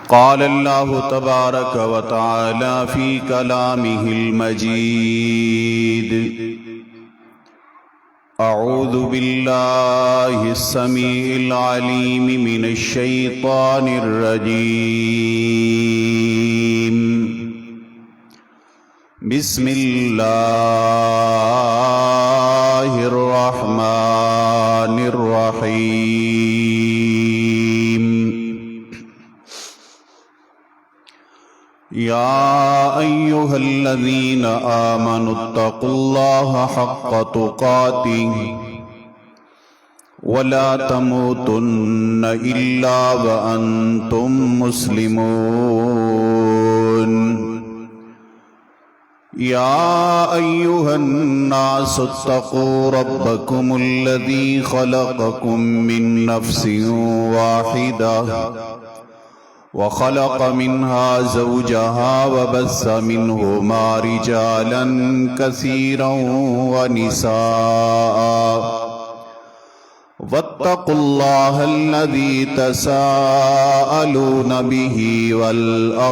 قال الله تبارك وتعالى في كلامه المجيد: أعوذ بالله السميع العليم من الشيطان الرجيم. بسم الله الرحمن الرحيم. يا أيها الذين آمنوا اتقوا الله حق تقاته ولا تموتن إلا وأنتم مسلمون. يا أيها الناس اتقوا ربكم الذي خلقكم من نفس واحدة وخلق منها زوجها وبث منهما رجالا كثيرا ونساء واتقوا الله الذي تساءلون به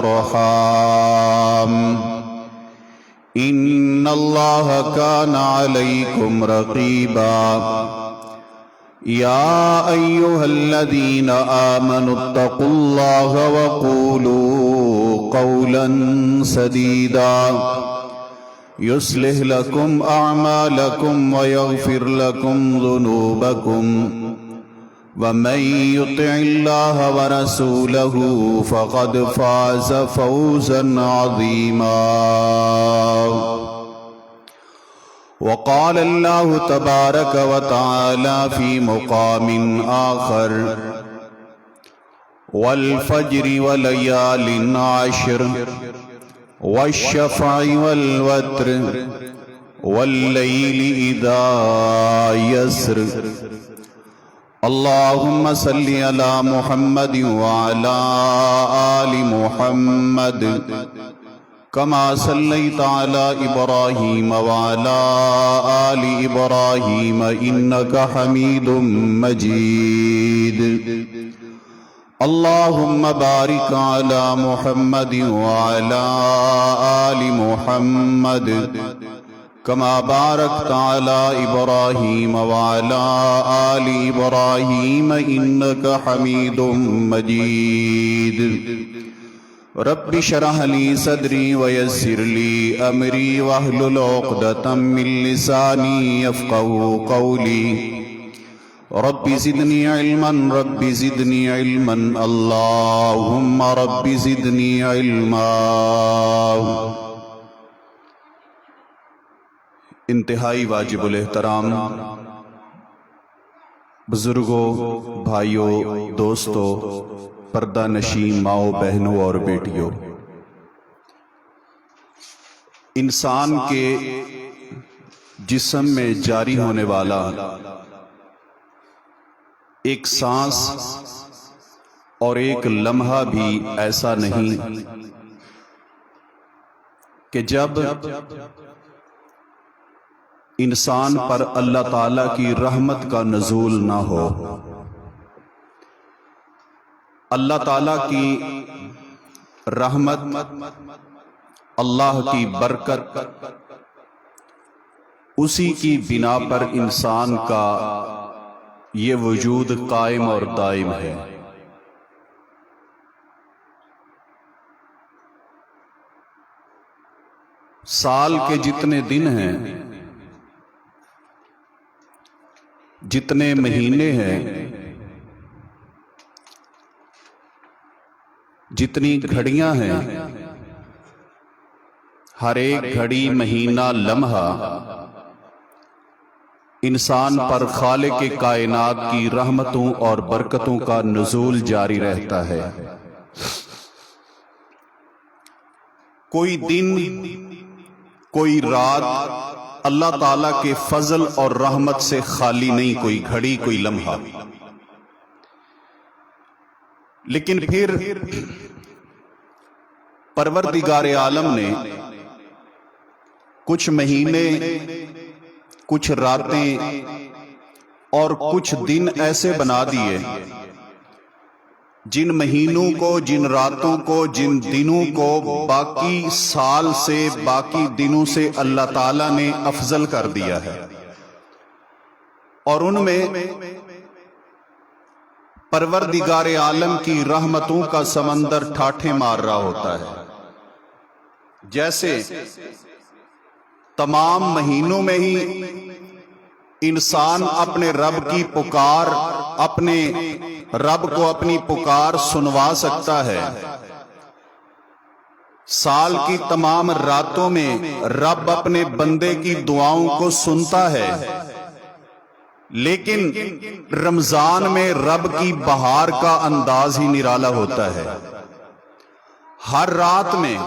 والأرحام إن الله كان عليكم رقيبا. يا أيها الذين آمنوا اتقوا الله وقولوا قولا سديدا يصلح لكم أعمالكم ويغفر لكم ذنوبكم ومن يطع الله ورسوله فقد فاز فوزا عظيما. وقال الله تبارك وتعالى في مقام آخر: والفجر وليال عشر والشفع والوتر والليل إذا يسر. اللهم صل على محمد وعلى آل محمد كما صليت على إبراهيم وعلى آل إبراهيم إنك حميد مجيد. اللهم بارك على محمد وعلى آل محمد كما باركت على إبراهيم وعلى آل إبراهيم إنك حميد مجيد. رب اشرح لي صدري ويسر لي أمري واحلل عقدة من لساني يفقهوا قولي. رب زدني علما رب زدني علما اللهم رب زدني علما. انتہائی واجب الاحترام بزرگوں، بھائیوں، دوستوں، پردہ نشین ماؤں، بہنوں اور بیٹیوں، انسان کے جسم میں جاری ہونے والا ایک سانس اور ایک لمحہ بھی ایسا نہیں کہ جب انسان پر اللہ تعالیٰ کی رحمت کا نزول نہ ہو، اللہ تعالیٰ کی رحمت، اللہ کی برکت، اسی کی بنا پر انسان کا یہ وجود قائم اور دائم ہے۔ سال کے جتنے دن ہیں، جتنے مہینے ہیں، جتنی گھڑیاں ہیں، ہر ایک گھڑی، مہینہ، لمحہ انسان پر خالق کائنات کی رحمتوں اور برکتوں کا نزول جاری رہتا ہے۔ کوئی دن، کوئی رات اللہ تعالیٰ کے فضل اور رحمت سے خالی نہیں، کوئی گھڑی، کوئی لمحہ۔ لیکن پھر پروردگار عالم نے کچھ مہینے، کچھ راتیں اور کچھ دن ایسے بنا دیے جن مہینوں کو، جن راتوں کو، جن دنوں کو باقی سال سے، باقی دنوں سے اللہ تعالیٰ نے افضل کر دیا ہے، اور ان میں پروردگار عالم کی رحمتوں کا سمندر ٹھاٹھے مار رہا ہوتا ہے۔ جیسے تمام مہینوں میں ہی انسان اپنے رب کی پکار، اپنے رب کو اپنی پکار سنوا سکتا ہے، سال کی تمام راتوں میں رب اپنے بندے کی دعاؤں کو سنتا ہے، لیکن رمضان میں رب کی بہار کا انداز ہی نرالا ہوتا ہے۔ ہر رات میں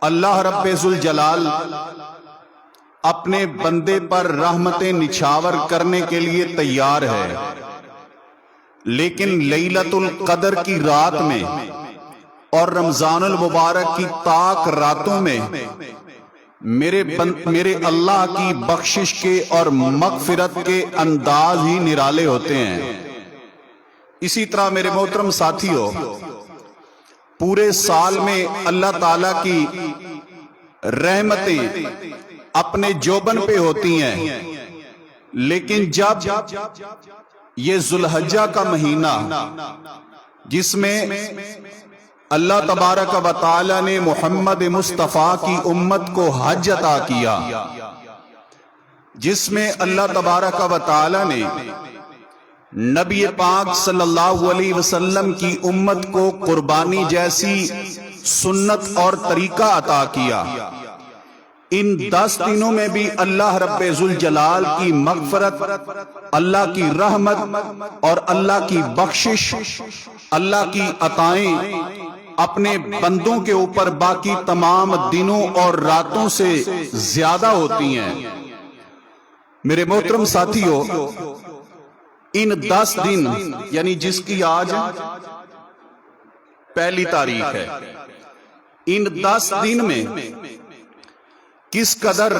اللہ رب ذوالجلال اپنے بندے پر رحمتیں نچھاور کرنے کے لیے تیار ہے، لیکن لیلۃ القدر کی رات میں اور رمضان المبارک کی طاق راتوں میں میرے اللہ کی بخشش کے اور مغفرت کے انداز ہی نرالے ہوتے ہیں۔ اسی طرح میرے محترم ساتھیو، پورے سال میں اللہ تعالیٰ کی رحمتیں اپنے جوبن پہ ہوتی ہیں، لیکن جب یہ ذوالحجہ کا مہینہ، جس میں اللہ تبارک و تعالی نے محمد مصطفیٰ کی امت کو حج عطا کیا، جس میں اللہ تبارک و تعالی نے نبی پاک صلی اللہ علیہ وسلم کی امت کو قربانی جیسی سنت اور طریقہ عطا کیا، ان 10 دنوں میں بھی اللہ رب ذوالجلال کی مغفرت، اللہ کی رحمت اور اللہ کی بخشش، اللہ کی عطائیں اپنے بندوں کے اوپر باقی تمام دنوں اور راتوں سے زیادہ ہوتی ہیں۔ میرے محترم ساتھیو، ان 10 دن یعنی جس کی آج پہلی تاریخ ہے، ان 10 دن میں کس قدر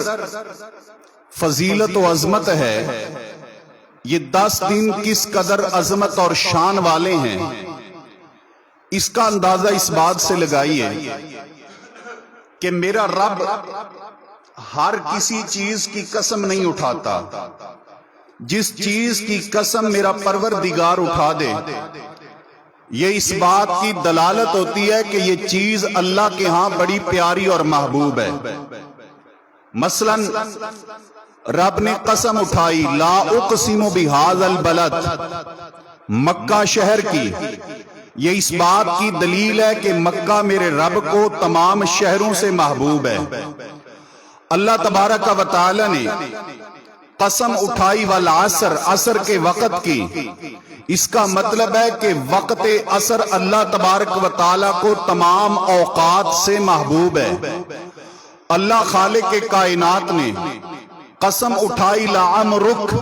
فضیلت و عظمت ہے، یہ 10 دن کس قدر عظمت اور شان والے ہیں، اس کا اندازہ اس بات سے لگائیے کہ میرا رب ہر کسی چیز کی قسم نہیں اٹھاتا، جس چیز کی قسم میرا پروردگار اٹھا دے، یہ اس بات کی دلالت ہوتی ہے کہ یہ چیز اللہ کے ہاں بڑی پیاری اور محبوب ہے۔ مثلا رب نے قسم اٹھائی، لا اقسم بہذا البلد، مکہ شہر کی، یہ اس بات کی دلیل ہے کہ مکہ میرے رب کو تمام شہروں سے محبوب ہے۔ اللہ تبارک و تعالی نے قسم اٹھائی والعصر، عصر کے وقت کی، اس کا مطلب ہے کہ وقت عصر اللہ تبارک و تعالی کو تمام اوقات سے محبوب ہے۔ اللہ خالق کائنات نے قسم اٹھائی لعمرک،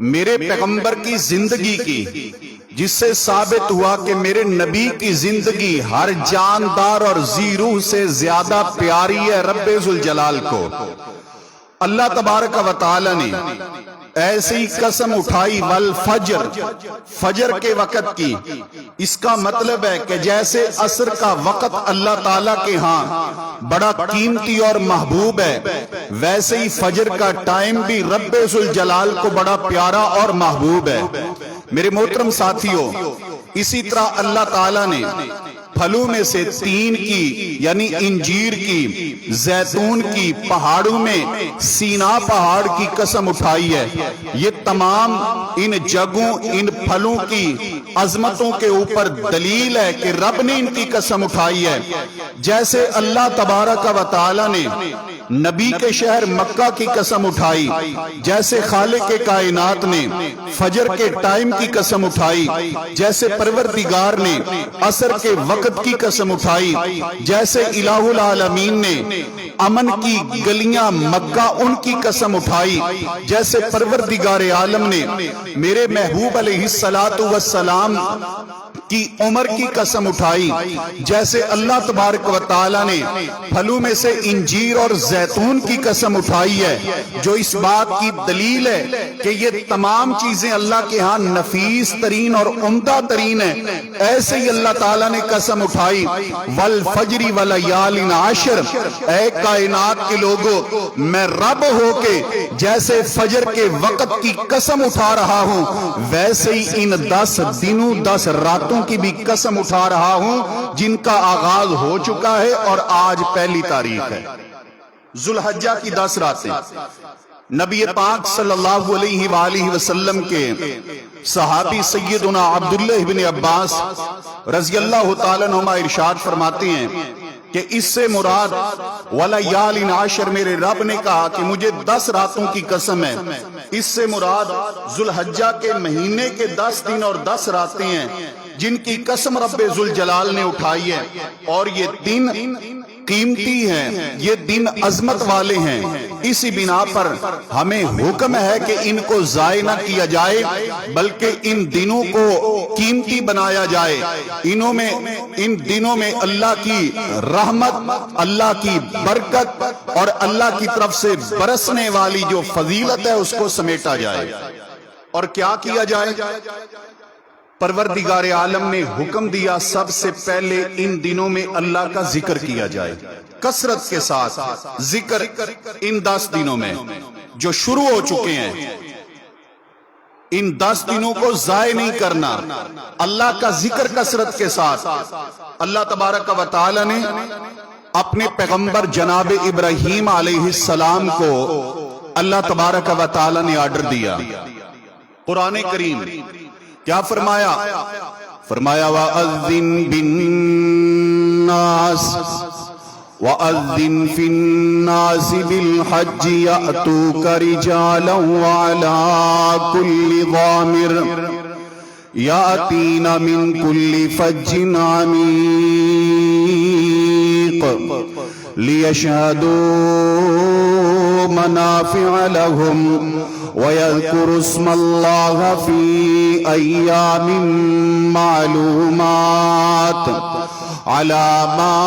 میرے پیغمبر کی زندگی کی، جس سے ثابت ہوا کہ میرے نبی کی زندگی ہر جاندار اور ذی روح سے زیادہ پیاری ہے رب ذوالجلال کو۔ اللہ تبارک و تعالی نے ایسی قسم اٹھائی والفجر، فجر کے وقت کی، اس کا مطلب ہے کہ جیسے عصر کا وقت اللہ تعالیٰ کے ہاں بڑا قیمتی اور محبوب ہے، ویسے ہی فجر کا ٹائم بھی رب ذوالجلال کو بڑا پیارا اور محبوب ہے۔ میرے محترم ساتھیو، اسی طرح اللہ تعالیٰ نے پھلوں میں سے تین کی یعنی انجیر کی، زیتون کی، پہاڑوں میں سینا پہاڑ کی قسم اٹھائی ہے۔ یہ تمام ان جگہوں، ان پھلوں کی عظمتوں کے اوپر دلیل ہے کہ رب نے ان کی قسم اٹھائی ہے۔ جیسے اللہ تبارک و تعالی نے نبی کے شہر مکہ کی قسم اٹھائی، جیسے خالق کائنات نے فجر کے ٹائم کی قسم اٹھائی، جیسے پروردگار نے عصر کے وقت کی قسم اٹھائی، جیسے الہ العالمین نے امن کی گلیاں مکہ ان کی قسم اٹھائی، جیسے پروردگار عالم نے میرے محبوب علیہ السلام کی عمر کی قسم اٹھائی، جیسے اللہ تبارک و تعالی نے پھلوں میں سے انجیر اور زیتون کی قسم اٹھائی ہے، جو اس بات کی دلیل ہے کہ یہ تمام چیزیں اللہ کے ہاں نفیس ترین اور عمدہ ترین ہیں، ایسے ہی اللہ تعالیٰ نے قسم اٹھائی والفجر ولیال عشر، اے کائنات کے لوگوں میں رب ہو کے جیسے فجر کے وقت کی قسم اٹھا رہا ہوں، ویسے ہی ان 10 دنوں 10 راتوں کی بھی قسم اٹھا رہا ہوں جن کا آغاز ہو چکا ہے اور آج پہلی تاریخ ہے۔ ذوالحجہ کی 10 راتیں نبی پاک صلی اللہ علیہ وآلہ وسلم کے صحابی سیدنا عبداللہ بن عباس رضی اللہ تعالیٰ عنہما ارشاد فرماتے ہیں کہ اس سے مراد وَلَيَالٍ عَشْرٍ، میرے رب نے کہا کہ مجھے 10 راتوں کی قسم ہے، اس سے مراد ذوالحجہ کے مہینے کے 10 دن اور 10 راتیں ہیں جن کی قسم رب ذوالجلال نے اٹھائی ہے، اور یہ دن قیمتی ہیں، یہ دن عظمت والے ہیں، اسی بنا پر ہمیں حکم ہے کہ ان کو ضائع نہ کیا جائے بلکہ ان دنوں کو قیمتی بنایا جائے۔ ان دنوں میں اللہ کی رحمت، اللہ کی برکت اور اللہ کی طرف سے برسنے والی جو فضیلت ہے اس کو سمیٹا جائے۔ اور کیا کیا جائے؟ پروردگار عالم نے حکم دیا سب سے پہلے ان دنوں میں اللہ کا ذکر کیا جائے، کثرت کے ساتھ ذکر ان 10 دنوں میں جو شروع ہو چکے ہیں، ان 10 دنوں کو ضائع نہیں کرنا، اللہ کا ذکر کثرت کے ساتھ۔ اللہ تبارک و تعالی نے اپنے پیغمبر جناب ابراہیم علیہ السلام کو اللہ تبارک و تعالی نے آرڈر دیا، قرآن کریم کیا فرمایا؟ فرمایا وَأَذِّن بِالنَّاسِ وَأَذِّن فِي النَّاسِ بِالْحَجِّ يَأْتُوكَ رِجَالًا وَعَلَىٰ كُلِّ ضَامِرٍ يَأْتِينَ مِنْ كُلِّ فَجٍّ عَمِيقٍ لِيَشْهَدُوا مَنَافِعَ لَهُمْ وَيَذْكُرُوا اسْمَ اللَّهِ فِي أَيَّامٍ مَّعْلُومَاتٍ عَلَى مَا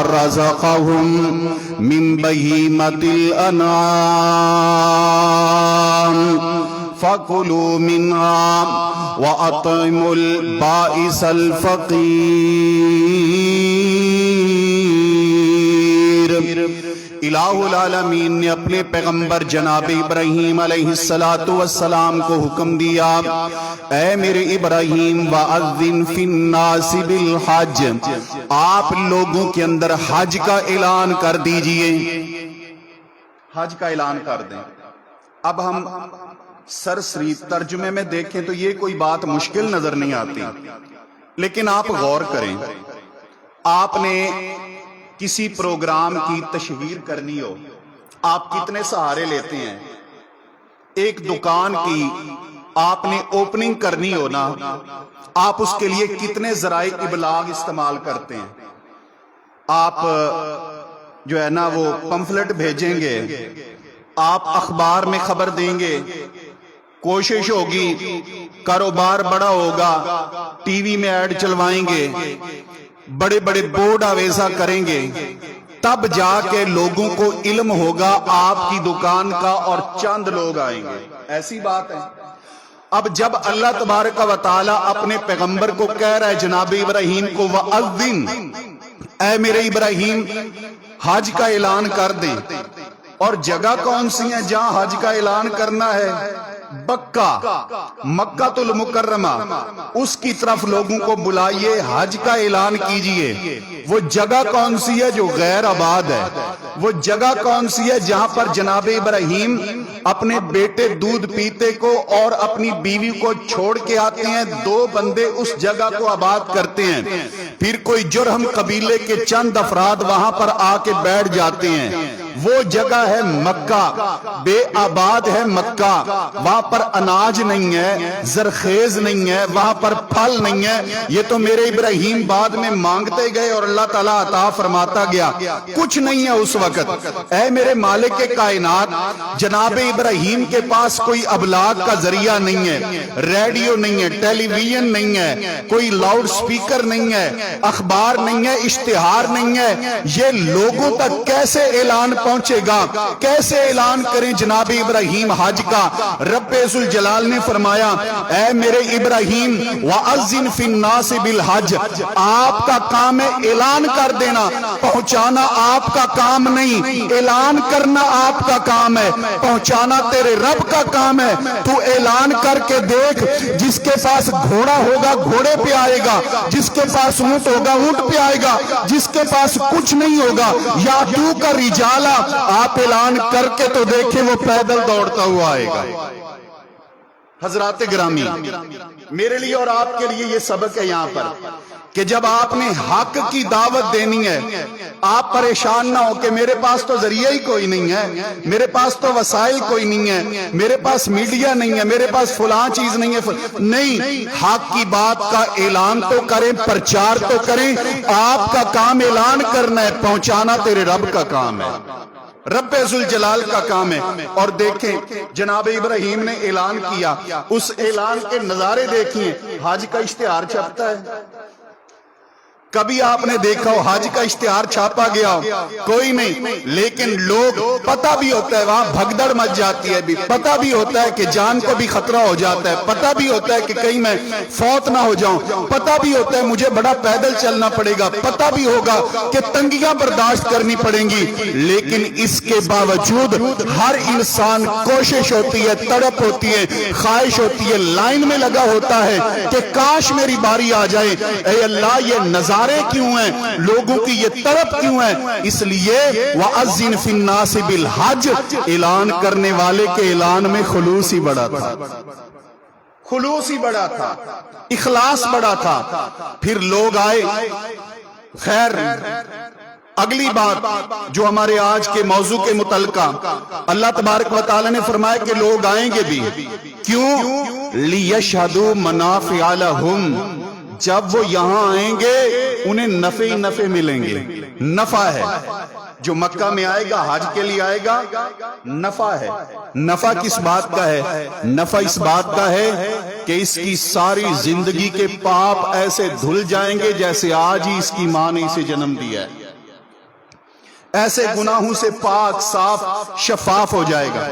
رَزَقَهُم مِّن بَهِيمَةِ الْأَنْعَامِ فَكُلُوا مِنْهَا وَأَطْعِمُوا الْبَائِسَ الْفَقِيرَ۔ الہ العالمین نے اپنے پیغمبر جناب ابراہیم علیہ السلام کو حکم دیا، اے میرے ابراہیم وَأَذِّن فِي النَّاسِ بِالْحَجِّ، آپ لوگوں کے اندر حج کا اعلان کر دیجئے، حج کا اعلان کر دیں۔ اب ہم سرسری ترجمے میں دیکھیں تو یہ کوئی بات مشکل نظر نہیں آتی، لیکن آپ غور کریں، آپ نے کسی پروگرام کی تشہیر کرنی ہو، آپ کتنے سہارے لیتے ہیں؟ ایک دکان کی آپ نے اوپننگ کرنی ہو نا، آپ اس کے لیے کتنے ذرائع ابلاغ استعمال کرتے ہیں؟ آپ جو ہے نا وہ پمفلٹ بھیجیں گے، آپ اخبار میں خبر دیں گے، کوشش ہوگی، کاروبار بڑا ہوگا، ٹی وی میں ایڈ چلوائیں گے، بڑے بڑے بورڈ آویزہ کریں گے، تب جا کے لوگوں کو علم ہوگا آپ کی دکان کا اور چند لوگ آئیں گے۔ ایسی بات ہے۔ اب جب اللہ تبارک و تعالی اپنے پیغمبر کو کہہ رہا ہے جناب ابراہیم کو وَأَذِّن، اے میرے ابراہیم حج کا اعلان کر دیں، اور جگہ کون سی ہے جہاں حج کا اعلان کرنا ہے؟ مکہ المکرمہ، اس کی طرف لوگوں کو بلائیے، حج کا اعلان کیجئے۔ وہ جگہ کون سی ہے جو غیر آباد ہے؟ وہ جگہ کون سی ہے جہاں پر جناب ابراہیم اپنے بیٹے دودھ پیتے کو اور اپنی بیوی کو چھوڑ کے آتے ہیں، 2 بندے اس جگہ کو آباد کرتے ہیں، پھر کوئی جرہم قبیلے کے چند افراد وہاں پر آ کے بیٹھ جاتے ہیں، وہ جگہ ہے مکہ، بے آباد ہے مکہ، وہاں پر اناج نہیں ہے، زرخیز نہیں ہے، وہاں پر پھل نہیں ہے۔ یہ تو میرے ابراہیم بعد میں مانگتے گئے اور اللہ تعالیٰ عطا فرماتا گیا، کچھ نہیں ہے اس وقت۔ اے میرے مالک کائنات، جناب ابراہیم کے پاس کوئی ابلاغ کا ذریعہ نہیں ہے، ریڈیو نہیں ہے، ٹیلی ویژن نہیں ہے، کوئی لاؤڈ سپیکر نہیں ہے، اخبار نہیں ہے، اشتہار نہیں ہے۔ یہ لوگوں تک کیسے اعلان پہنچے گا؟ کیسے اعلان کریں جناب ابراہیم حج کا؟ رب ذوالجلال نے فرمایا، اے میرے ابراہیم وَأَذِّن فِي النَّاسِ بِالْحَجِّ، آپ کا کام ہے اعلان کر دینا، پہنچانا آپ کا کام نہیں، اعلان کرنا آپ کا کام ہے، پہنچانا تیرے رب کا کام ہے۔ تو اعلان کر کے دیکھ، جس کے پاس گھوڑا ہوگا گھوڑے پہ آئے گا، جس کے پاس اونٹ ہوگا اونٹ پہ آئے گا، جس کے پاس کچھ نہیں ہوگا یا تو کا رجالا، آپ اعلان کر کے تو دیکھیں وہ پیدل دوڑتا ہوا آئے گا۔ حضرات گرامی، میرے لیے اور آپ کے لیے یہ سبق ہے یہاں پر کہ جب آپ نے حق کی دعوت دینی ہے، آپ پریشان نہ ہو کہ میرے پاس تو ذریعہ ہی کوئی نہیں ہے، میرے پاس تو وسائل کوئی نہیں ہے، میرے پاس میڈیا نہیں ہے، میرے پاس فلاں چیز نہیں ہے۔ نہیں، حق کی بات کا اعلان تو کریں، پرچار تو کریں۔ آپ کا کام اعلان کرنا ہے، پہنچانا تیرے رب کا کام ہے، رب ذوالجلال کا کام ہے۔ اور دیکھیں جناب ابراہیم نے اعلان کیا، اس اعلان کے نظارے دیکھیں۔ حج کا اشتہار چھپتا ہے، کبھی آپ نے دیکھا ہو حج کا اشتہار چھاپا گیا ہو؟ کوئی نہیں، لیکن لوگ پتہ بھی ہوتا ہے وہاں بھگدڑ مچ جاتی ہے، بھی پتہ بھی ہوتا ہے کہ جان کو بھی خطرہ ہو جاتا ہے، پتہ بھی ہوتا ہے کہ کہیں میں فوت نہ ہو جاؤں، پتہ بھی ہوتا ہے مجھے بڑا پیدل چلنا پڑے گا، پتہ بھی ہوگا کہ تنگیاں برداشت کرنی پڑیں گی، لیکن اس کے باوجود ہر انسان کوشش ہوتی ہے، تڑپ ہوتی ہے، خواہش ہوتی ہے، لائن میں لگا ہوتا ہے کہ کاش میری باری آ جائے۔ اے اللہ، یہ نظارے کیوں ہیں؟ لوگوں کی یہ طرف کیوں ہے؟ اس لیے وَأَذِّن فِي النَّاسِ بِالْحَجِّ، اعلان کرنے والے کے اعلان میں خلوص ہی بڑا تھا، خلوص ہی بڑا تھا، اخلاص بڑا تھا۔ پھر لوگ آئے۔ خیر، اگلی بات جو ہمارے آج کے موضوع کے متعلقہ اللہ تبارک و تعالی نے فرمایا کہ لوگ آئیں گے بھی، کیوں؟ لِيَشْهَدُوا مَنَافِعَ لَهُمْ، جب وہ یہاں آئیں گے انہیں نفع ہی نفع ملیں گے۔ نفع ہے جو مکہ میں آئے گا، حج کے لیے آئے گا، نفع ہے۔ نفع کس بات کا ہے؟ نفع اس بات کا ہے کہ اس کی ساری زندگی کے پاپ ایسے دھل جائیں گے جیسے آج ہی اس کی ماں نے اسے جنم دیا ہے، ایسے گناہوں سے پاک صاف شفاف ہو جائے گا۔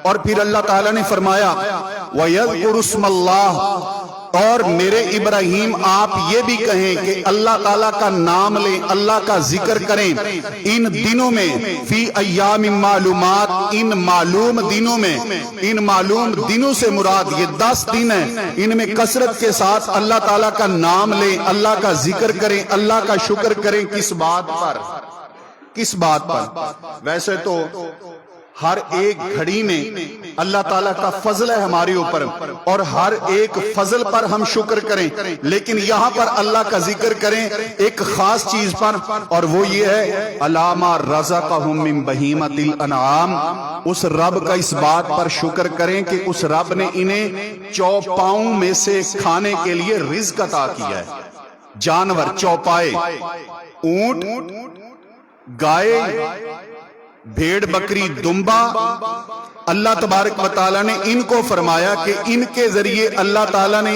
اور پھر اللہ تعالیٰ نے فرمایا وَيَذْكُرُ اسْمَ اللَّهِ، اور میرے ابراہیم آپ یہ بھی کہیں کہ اللہ تعالیٰ کا نام لیں، اللہ کا ذکر کریں ان دنوں میں، فی ایام معلومات، ان معلوم دنوں میں۔ ان معلوم دنوں سے مراد یہ 10 دن ہیں، ان میں کثرت کے ساتھ اللہ تعالیٰ کا نام لیں، اللہ کا ذکر کریں، اللہ کا شکر کریں۔ کس بات پر؟ کس بات پر؟ ویسے تو ہر ایک گھڑی میں اللہ تعالیٰ کا فضل ہے ہمارے اوپر، اور ہر ایک فضل پر ہم شکر کریں، لیکن یہاں پر اللہ کا ذکر کریں ایک خاص چیز پر، اور وہ یہ ہے علامہ رزقہم من بہیمۃ الانعام۔ اس رب کا اس بات پر شکر کریں کہ اس رب نے انہیں چوپاؤں میں سے کھانے کے لیے رزق عطا کیا ہے۔ جانور چوپائے، اونٹ، گائے، بھیڑ، بکری، دمبا، اللہ تبارک و تعالیٰ نے ان کو فرمایا کہ ان کے ذریعے اللہ تعالیٰ نے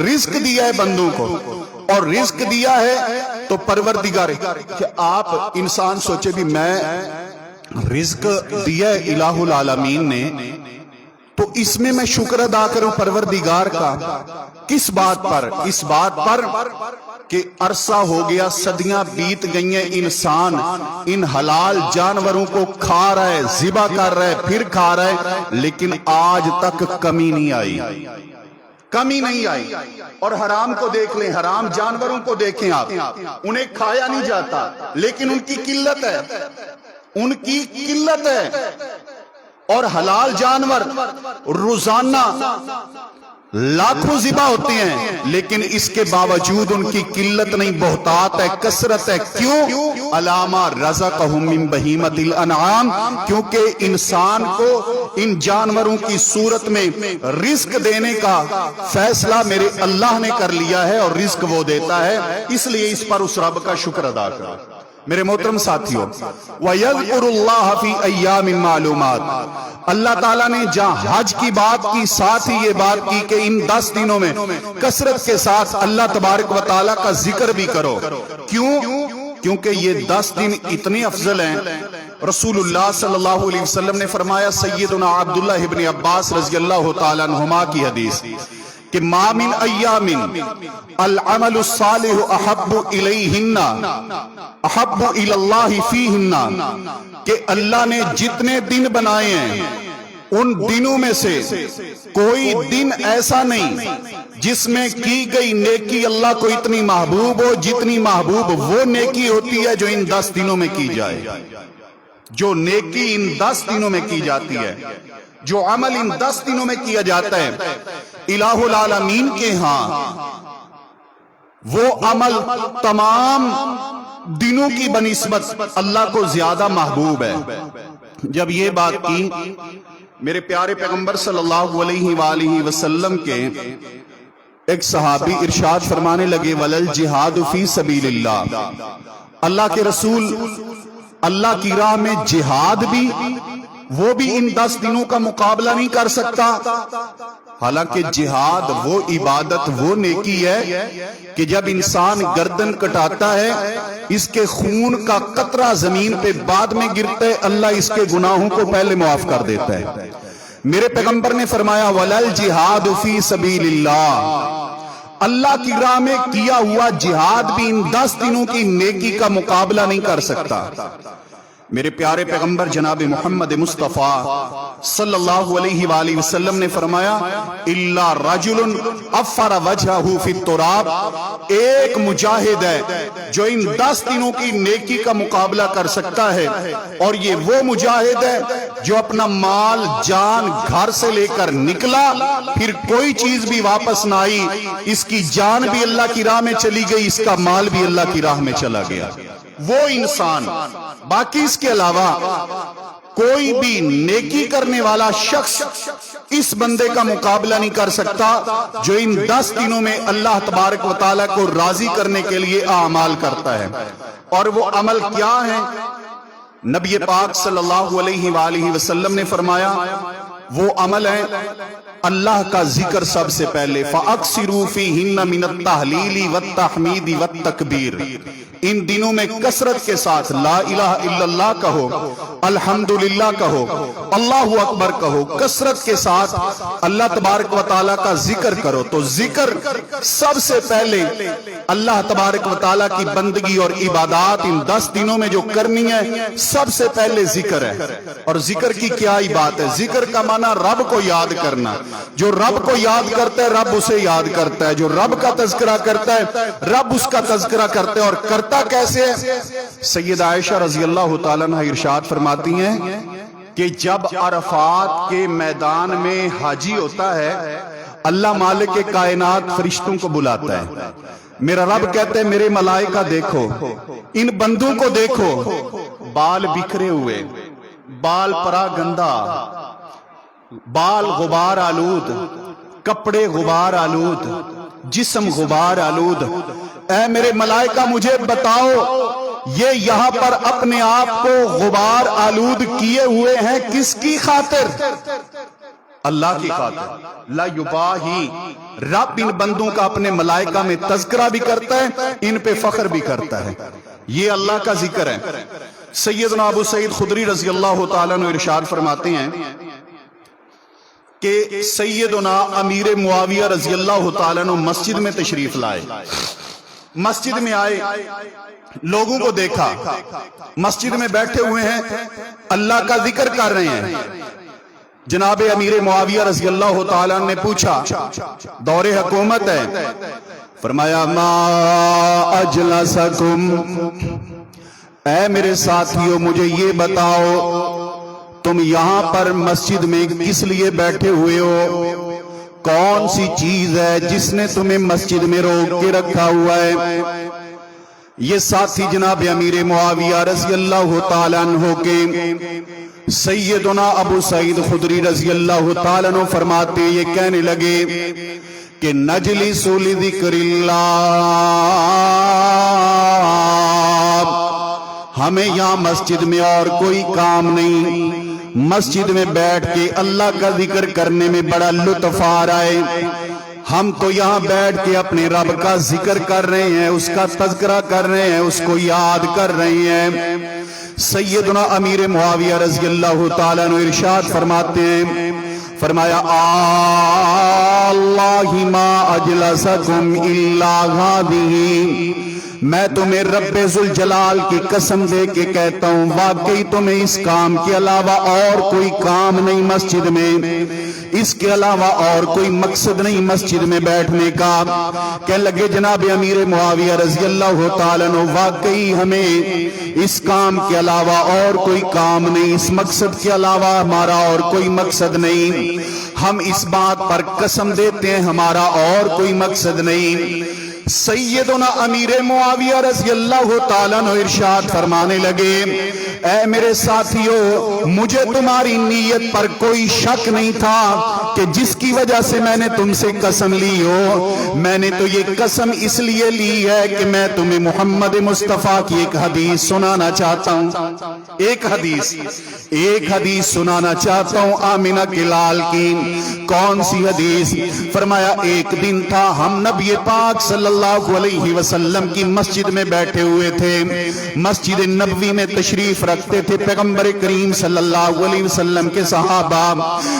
رزق دیا ہے بندوں کو، اور رزق دیا ہے تو پروردگار کہ آپ انسان سوچے بھی میں رزق دیا ہے الہ العالمین نے، تو اس میں میں شکر ادا کروں پروردگار کا۔ کس بات پر؟ اس بات پر کہ عرصہ ہو گیا، صدیاں بیت گئی ہیں، انسان ان حلال جانوروں کو کھا رہا ہے، ذبح کر رہا ہے، پھر کھا رہا ہے، لیکن آج تک کمی نہیں آئی، کمی نہیں آئی۔ اور حرام کو دیکھ لیں، حرام جانوروں کو دیکھیں آپ، انہیں کھایا نہیں جاتا، لیکن ان کی قلت ہے، ان کی قلت ہے۔ اور حلال جانور روزانہ لاکھوں ذبح ہوتے ہیں، لیکن اس کے باوجود ان کی قلت نہیں، بہتات ہے، کثرت ہے۔ کیوں؟ علامہ رزقہم من بہیمۃ الانعام، کیونکہ انسان کو ان جانوروں کی صورت میں رزق دینے کا فیصلہ میرے اللہ نے کر لیا ہے، اور رزق وہ دیتا ہے، اس لیے اس پر اس رب کا شکر ادا کرو۔ میرے محترم ساتھیوں، وَيَذْكُرُ اللَّهَ فِي أَيَّامٍ مَّعْلُومَاتٍ، اللہ تعالیٰ نے جہاں حج کی بات کی، ساتھ ہی یہ بات کی کہ ان 10 دنوں میں کثرت کے ساتھ اللہ تبارک و تعالیٰ کا ذکر بھی کرو۔ کیوں؟ کیونکہ یہ 10 دن اتنے افضل ہیں۔ رسول اللہ صلی اللہ علیہ وسلم نے فرمایا، سیدنا عبداللہ ابن عباس رضی اللہ تعالیٰ عنہما کی حدیث، کہ ما من ایام العمل الصالح احب الیہن احب الی اللہ فیہن، کہ اللہ نے جتنے دن بنائے ہیں ان دنوں میں سے کوئی دن ایسا نہیں جس میں کی گئی نیکی اللہ کو اتنی محبوب ہو جتنی محبوب وہ نیکی ہوتی ہے جو ان 10 دنوں میں کی جائے۔ جو نیکی ان 10 دنوں میں کی جاتی ہے، جو عمل ان 10 دنوں میں کیا جاتا ہے، الہ العالمین کے ہاں وہ عمل تمام دنوں کی بنسبت اللہ کو زیادہ محبوب ہے۔ جب یہ بات کی، میرے پیارے پیغمبر صلی اللہ علیہ وآلہ وسلم کے ایک صحابی ارشاد فرمانے لگے، وَلَلْ جِہَادُ فِي سَبِيلِ اللَّهِ، اللہ کے رسول اللہ کی راہ میں جہاد بھی، وہ بھی ان 10 دنوں کا مقابلہ نہیں کر سکتا۔ حالانکہ جہاد وہ عبادت، وہ نیکی ہے کہ جب انسان گردن کٹاتا ہے، اس کے خون کا قطرہ زمین پہ بعد میں گرتا ہے، اللہ اس کے گناہوں کو پہلے معاف کر دیتا ہے۔ میرے پیغمبر نے فرمایا، وَلَلْ جِہَادُ فِي سَبِيلِ اللَّهِ، اللہ کی راہ میں کیا ہوا جہاد بھی ان 10 دنوں کی نیکی کا مقابلہ نہیں کر سکتا۔ میرے پیارے پیغمبر جناب محمد مصطفیٰ صلی اللہ علیہ وآلہ وسلم نے فرمایا، اِلَّا رَجُلٌ أَفَّرَ وَجْهَهُ فِي التُّرَابِ، ایک مجاہد ہے جو ان 10 دنوں کی نیکی کا مقابلہ کر سکتا ہے، اور یہ وہ مجاہد ہے جو اپنا مال جان گھر سے لے کر نکلا، پھر کوئی چیز بھی واپس نہ آئی، اس کی جان بھی اللہ کی راہ میں چلی گئی، اس کا مال بھی اللہ کی راہ میں چلا گیا۔ وہ انسان، باقی اس کے علاوہ کوئی بھی نیکی کرنے والا شخص اس بندے کا مقابلہ نہیں کر سکتا جو ان 10 دنوں میں اللہ تبارک و تعالیٰ کو راضی کرنے کے لیے اعمال کرتا ہے۔ اور وہ عمل کیا ہے؟ نبی پاک صلی اللہ علیہ وآلہ وسلم نے فرمایا، وہ عمل ہے اللہ کا ذکر سب سے پہلے، فَأَكْثِرُوا فِيهِنَّ مِنَ التَّهْلِيلِ وَالتَّحْمِيدِ وَالتَّكْبِيرِ، ان دنوں میں کثرت کے ساتھ لا الہ الا اللہ کہو، الحمدللہ کہو، اللہ اکبر کہو، کثرت کے ساتھ اللہ تبارک و تعالیٰ کا ذکر کرو۔ تو ذکر سب سے پہلے اللہ تبارک و تعالیٰ کی بندگی اور عبادات ان 10 دنوں میں جو کرنی ہے، سب سے پہلے ذکر ہے۔ اور ذکر کی کیا ہی بات ہے، ذکر کا معنی رب کو یاد کرنا۔ جو رب کو یاد کرتا ہے رب اسے یاد کرتا ہے، جو رب کا تذکرہ کرتا ہے رب اس کا تذکرہ کرتا ہے۔ اور کرتا کیسے ہے؟ سیدہ عائشہ رضی اللہ تعالیٰ عنہ ارشاد فرماتی ہیں کہ جب عرفات کے میدان میں حاجی ہوتا ہے، اللہ مالک کائنات فرشتوں کو بلاتا ہے، میرا رب کہتے ہیں میرے ملائکہ دیکھو، ان بندوں کو دیکھو، بال بکھرے ہوئے، بال پرا گندہ، بال غبار آلود، کپڑے غبار آلود، جسم غبار آلود، اے میرے ملائکہ مجھے بتاؤ یہ یہاں پر اپنے آپ کو غبار آلود کیے ہوئے ہیں کس کی خاطر؟ اللہ کی خاطر۔ لا یباہی، رب ان بندوں کا اپنے ملائکہ میں تذکرہ بھی کرتا ہے، ان پہ فخر بھی کرتا ہے۔ یہ اللہ کا ذکر ہے۔ سیدنا ابو سعید خدری رضی اللہ تعالیٰ عنہ ارشاد فرماتے ہیں کہ سیدنا امیر معاویہ رضی اللہ تعالیٰ عنہ مسجد میں تشریف لائے، مسجد میں آئے، لوگوں کو دیکھا مسجد میں بیٹھے ہوئے ہیں، اللہ کا ذکر کر رہے ہیں۔ جناب امیر معاویہ رضی اللہ تعالیٰ عنہ نے پوچھا، دور حکومت ہے، فرمایا ما اجلسکم، اے میرے ساتھیوں مجھے یہ بتاؤ تم یہاں پر مسجد میں کس لیے بیٹھے ہوئے ہو؟ کون سی چیز ہے جس نے تمہیں مسجد میں روک کے رکھا ہوا ہے؟ یہ ساتھی جناب امیر معاویہ رضی اللہ تعالیٰ عنہ کے سیدنا ابو سعید خدری رضی اللہ تعالیٰ عنہ فرماتے یہ کہنے لگے کہ نجلس لذکر اللہ، ہمیں یہاں مسجد میں اور کوئی کام نہیں، مسجد میں بیٹھ کے اللہ کا ذکر کرنے میں بڑا لطف آ رہا ہے۔ ہم تو یہاں بیٹھ کے اپنے رب کا ذکر کر رہے ہیں، اس کا تذکرہ کر رہے ہیں، اس کو یاد کر رہے ہیں۔ سیدنا امیر معاویہ رضی اللہ تعالیٰ عنہ ارشاد فرماتے ہیں، فرمایا اللہ ما اجلسکم الا ہذہ، میں تمہیں رب ذوالجلال کی قسم دے کے کہتا ہوں واقعی تمہیں اس کام کے علاوہ اور کوئی کام نہیں مسجد میں، اس کے علاوہ اور کوئی مقصد نہیں مسجد میں بیٹھنے کا۔ کہنے لگے جناب امیر معاویہ رضی اللہ تعالیٰ عنہ واقعی ہمیں اس کام کے علاوہ اور کوئی کام نہیں، اس مقصد کے علاوہ ہمارا اور کوئی مقصد نہیں، ہم اس بات پر قسم دیتے ہیں ہمارا اور کوئی مقصد نہیں۔ سیدنا امیر معاویہ رضی اللہ تعالیٰ عنہ ارشاد فرمانے لگے اے میرے ساتھیو، مجھے تمہاری نیت پر کوئی شک نہیں تھا کہ جس کی وجہ سے میں نے تم سے قسم لی ہو، میں نے تو یہ قسم اس لیے لی ہے کہ میں تمہیں محمد مصطفیٰ کی ایک حدیث سنانا چاہتا ہوں، ایک حدیث سنانا چاہتا ہوں آمنہ کے لال کی۔ کون سی حدیث؟ فرمایا ایک دن تھا ہم نبی پاک صلی اللہ علیہ وسلم کی مسجد میں بیٹھے ہوئے تھے، مسجد نبوی میں تشریف رکھتے تھے پیغمبر کریم صلی اللہ علیہ وسلم کے صحابہ،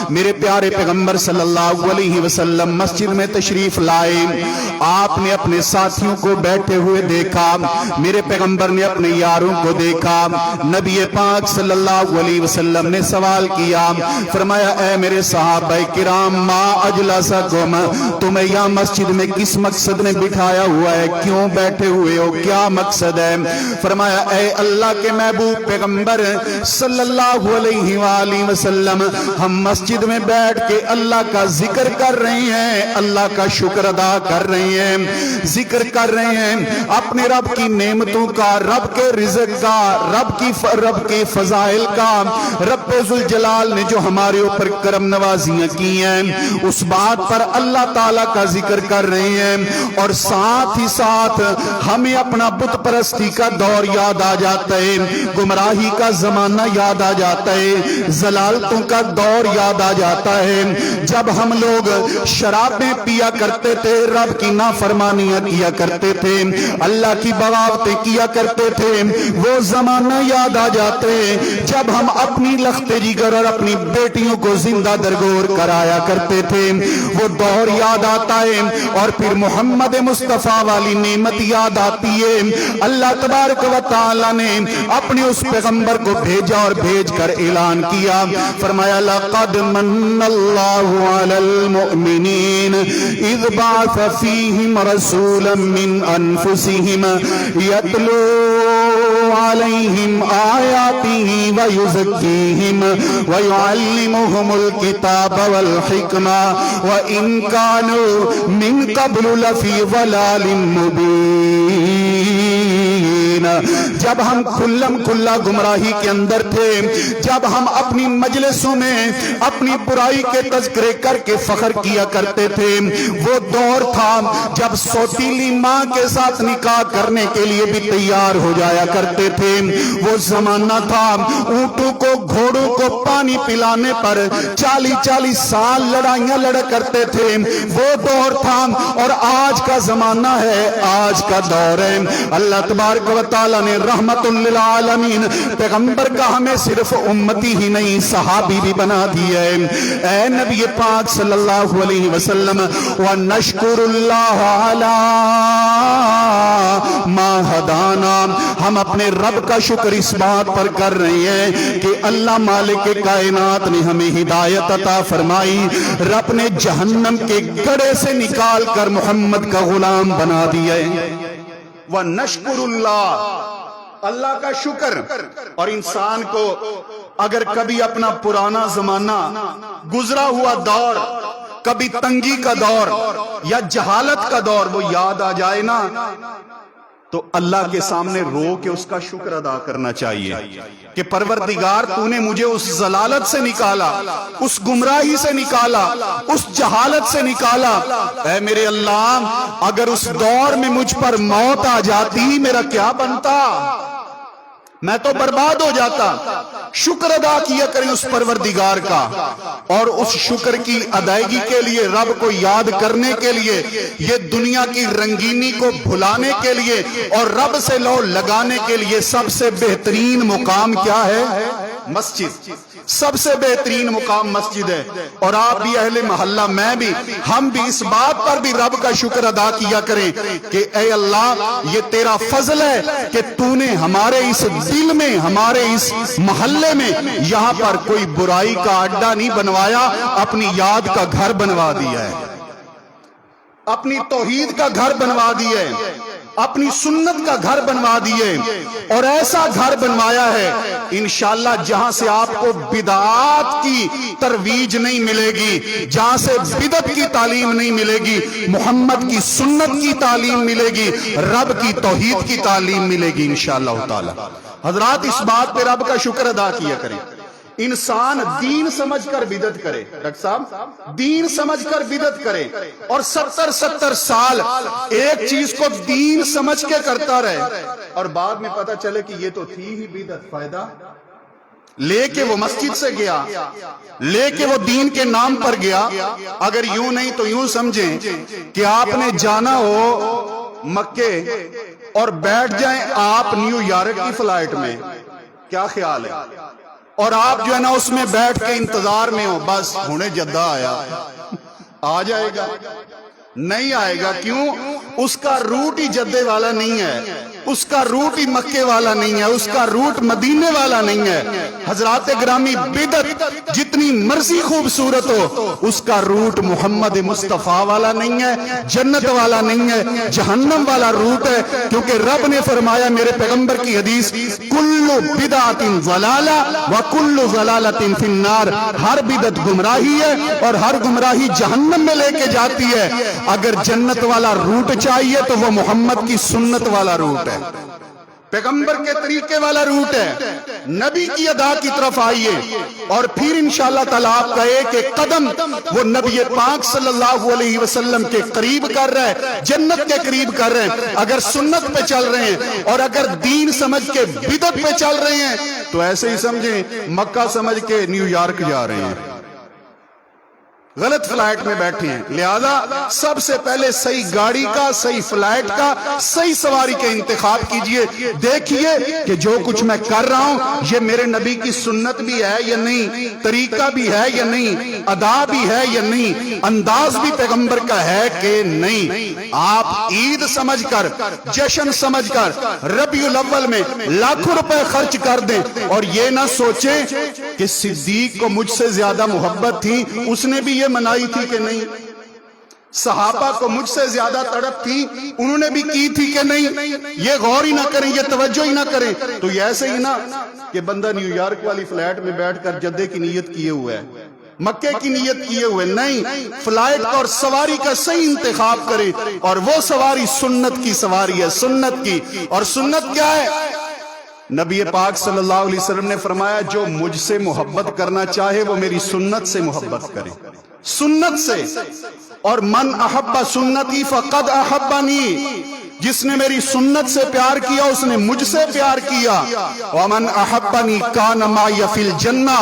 میرے پیارے پیغمبر صلی اللہ علیہ وسلم مسجد میں تشریف لائے، آپ نے اپنے ساتھیوں کو بیٹھے ہوئے دیکھا، میرے پیغمبر نے اپنے یاروں کو دیکھا، نبی پاک صلی اللہ علیہ وسلم نے سوال کیا، فرمایا اے میرے صحابہ کرام ما اجلسکم، تمہیں یہاں مسجد میں کس مقصد نے بٹھایا ہوا ہے، کیوں بیٹھے ہوئے ہو، کیا مقصد ہے؟ فرمایا اے اللہ کے محبوب پیغمبر صلی اللہ علیہ وآلہ وسلم، ہم مسجد میں بیٹھ کے اللہ کا ذکر کر رہے ہیں، اللہ کا شکر ادا کر رہے ہیں، ذکر کر رہے ہیں اپنے رب کی نعمتوں کا، رب کے رزق کا، رب کے فضائل کا، رب ذوالجلال نے جو ہمارے اوپر کرم نوازیاں کی ہیں اس بات پر اللہ تعالیٰ کا ذکر کر رہے ہیں، اور ساتھ ہی ساتھ ہمیں اپنا بت پرستی کا دور یاد آ جاتا ہے، گمراہی کا زمانہ یاد آ جاتا ہے، ضلالتوں کا دور یاد آ جاتا ہے، جب ہم لوگ شرابیں پیا کرتے تھے، رب کی نافرمانیاں کیا کرتے تھے، اللہ کی بغاوتیں کیا کرتے تھے، وہ زمانہ یاد آ جاتے ہیں جب ہم اپنی لخت جگر اور اپنی بیٹیوں کو زندہ درگور کرایا کرتے تھے، وہ دور یاد آتا ہے، اور پھر محمد مصطفیٰ والی نعمت یاد آتی ہے۔ اللہ تبارک و تعالی نے اپنے اس پیغمبر کو بھیجا اور بھیج کر اعلان کیا، فرمایا لقد من اللہ علی المؤمنین اذ بعث فیہم رسولا من انفسہم یتلو علیہم آیاتہ ویزکیہم ویعلمہم الکتاب والحکمہ وإن كانوا من قبل لفی ضلال مبین۔ جب ہم کھلا گمراہی کے اندر تھے، جب ہم اپنی مجلسوں میں اپنی برائی کے تذکرے کر کے فخر کیا کرتے تھے، وہ دور تھا جب سوتیلی ماں کے ساتھ نکاح کرنے کے لیے بھی تیار ہو جایا کرتے تھے، وہ زمانہ تھا اونٹوں کو گھوڑوں کو پانی پلانے پر 40 سال لڑائیاں لڑ کرتے تھے، وہ دور تھا، اور آج کا زمانہ ہے، آج کا دور ہے۔ اللہ تبارک و تعالیٰ نے رحمت للعالمین پیغمبر کا ہمیں صرف امتی ہی نہیں صحابی بھی بنا دیا ہے۔ اے نبی پاک صلی اللہ علیہ وسلم وَنَشْكُرُ اللَّهَ عَلَىٰ مَا هَدَانَا، ہم اپنے رب کا شکر اس بات پر کر رہے ہیں کہ اللہ مالک کائنات نے ہمیں ہدایت عطا فرمائی، رب نے جہنم کے گڑھے سے نکال کر محمد کا غلام بنا دیا ہے۔ وَنَشْكُرُ اللَّهَ، اللہ کا شکر۔ اور انسان کو اگر کبھی اپنا پرانا زمانہ، گزرا ہوا دور کبھی تنگی کا دور یا جہالت کا دور وہ یاد آ جائے نا تو اللہ کے سامنے رو کے اس کا شکر ادا کرنا چاہیے کہ پروردگار تو نے مجھے اس ضلالت سے نکالا، اس گمراہی سے نکالا، اس جہالت سے نکالا۔ اے میرے اللہ، اگر اس دور میں مجھ پر موت آ جاتی میرا کیا بنتا؟ میں تو برباد ہو جاتا۔ شکر ادا کیا کریں اس پروردگار کا، اور اس شکر کی ادائیگی کے لیے، رب کو یاد کرنے کے لیے، یہ دنیا کی رنگینی کو بھلانے کے لیے اور رب سے لو لگانے کے لیے سب سے بہترین مقام کیا ہے؟ مسجد۔ سب سے بہترین مقام مسجد ہے۔ اور آپ بھی اہل محلہ، میں بھی، ہم بھی اس بات پر بھی رب کا شکر ادا کیا کریں کہ اے اللہ یہ تیرا فضل ہے کہ تو نے ہمارے اس دل میں، ہمارے اس محلے میں یہاں پر کوئی برائی کا اڈا نہیں بنوایا، اپنی یاد کا گھر بنوا دیا ہے، اپنی توحید کا گھر بنوا دیا ہے، اپنی سنت کا گھر بنوا دیے، اور ایسا گھر بنوایا ہے انشاءاللہ جہاں سے آپ کو بدعات کی ترویج نہیں ملے گی، جہاں سے بدعت کی تعلیم نہیں ملے گی، محمد کی سنت کی تعلیم ملے گی، رب کی توحید کی تعلیم ملے گی انشاءاللہ تعالی۔ حضرات اس بات پہ رب کا شکر ادا کیا کریں۔ انسان دین سمجھ کر بدعت کرے، ڈاکٹر صاحب دین سمجھ کر بدعت کرے، اور 70 سال ایک چیز کو دین سمجھ کے کرتا رہے، اور بعد میں پتہ چلے کہ یہ تو تھی ہی بدعت، فائدہ لے کے وہ مسجد سے گیا، لے کے وہ دین کے نام پر گیا۔ اگر یوں نہیں تو یوں سمجھیں کہ آپ نے جانا ہو مکے اور بیٹھ جائیں آپ نیو یارک کی فلائٹ میں، کیا خیال ہے؟ اور آپ جو ہے نا اس میں بیٹھ کے انتظار میں ہو، بس ہونے جدہ آیا، آ جائے گا؟ نہیں آئے گا۔ کیوں؟ اس کا روٹ ہی جدے والا نہیں ہے، اس کا روٹ ہی مکے والا نہیں ہے، اس کا روٹ مدینے والا نہیں ہے۔ حضرات گرامی، بدعت جتنی مرضی خوبصورت ہو، اس کا روٹ محمد مصطفیٰ والا نہیں ہے، جنت والا نہیں ہے، جہنم والا روٹ ہے۔ کیونکہ رب نے فرمایا میرے پیغمبر کی حدیث، کل بدعت ضلالہ وکل ضلالۃ فی النار، ہر بدعت گمراہی ہے اور ہر گمراہی جہنم میں لے کے جاتی ہے۔ اگر جنت والا روٹ چاہیے تو وہ محمد کی سنت والا روٹ ہے، پیغمبر کے طریقے والا روٹ ہے۔ نبی کی ادا کی طرف آئیے، اور پھر انشاءاللہ تعالیٰ آپ کا ایک ایک قدم وہ نبی پاک صلی اللہ علیہ وسلم کے قریب کر رہے ہیں، جنت کے قریب کر رہے ہیں۔ اگر سنت پہ چل رہے ہیں اور اگر دین سمجھ کے بدعت پہ چل رہے ہیں تو ایسے ہی سمجھیں مکہ سمجھ کے نیو یارک جا رہے ہیں، غلط فلائٹ میں بیٹھے ہیں۔ لہذا سب سے پہلے صحیح گاڑی کا، صحیح فلائٹ کا، صحیح سواری کا انتخاب کیجئے۔ دیکھیے کہ جو کچھ میں کر رہا ہوں یہ میرے نبی کی سنت بھی ہے یا نہیں، طریقہ بھی ہے یا نہیں، ادا بھی ہے یا نہیں، انداز بھی پیغمبر کا ہے کہ نہیں۔ آپ عید سمجھ کر، جشن سمجھ کر ربیع الاول میں لاکھوں روپے خرچ کر دیں، اور یہ نہ سوچیں کہ صدیق کو مجھ سے زیادہ محبت تھی، اس نے بھی یہ منائی تھی کہ نہیں، صحابہ کو مجھ سے زیادہ تڑپ تھی، انہوں نے بھی کی تھی کہ نہیں، یہ غور ہی نہ کریں، یہ توجہ ہی نہ کریں۔ تو یہ ایسے ہی نہ کہ بندہ نیو یارک والی فلائٹ میں بیٹھ کر جدے کی نیت کیے ہوئے ہے، مکے کی نیت کیے ہوئے نہیں، فلائٹ اور سواری کا صحیح انتخاب کرے، اور وہ سواری سنت کی سواری ہے، سنت کی۔ اور سنت کیا ہے؟ نبی پاک صلی اللہ علیہ وسلم نے فرمایا جو مجھ سے محبت کرنا چاہے وہ میری سنت سے محبت کرے، سنت سے۔ اور من احب سنتی فقد احبنی، جس نے میری سنت سے پیار کیا اس نے مجھ سے پیار کیا۔ ومن احبنی کان معی فی الجنہ،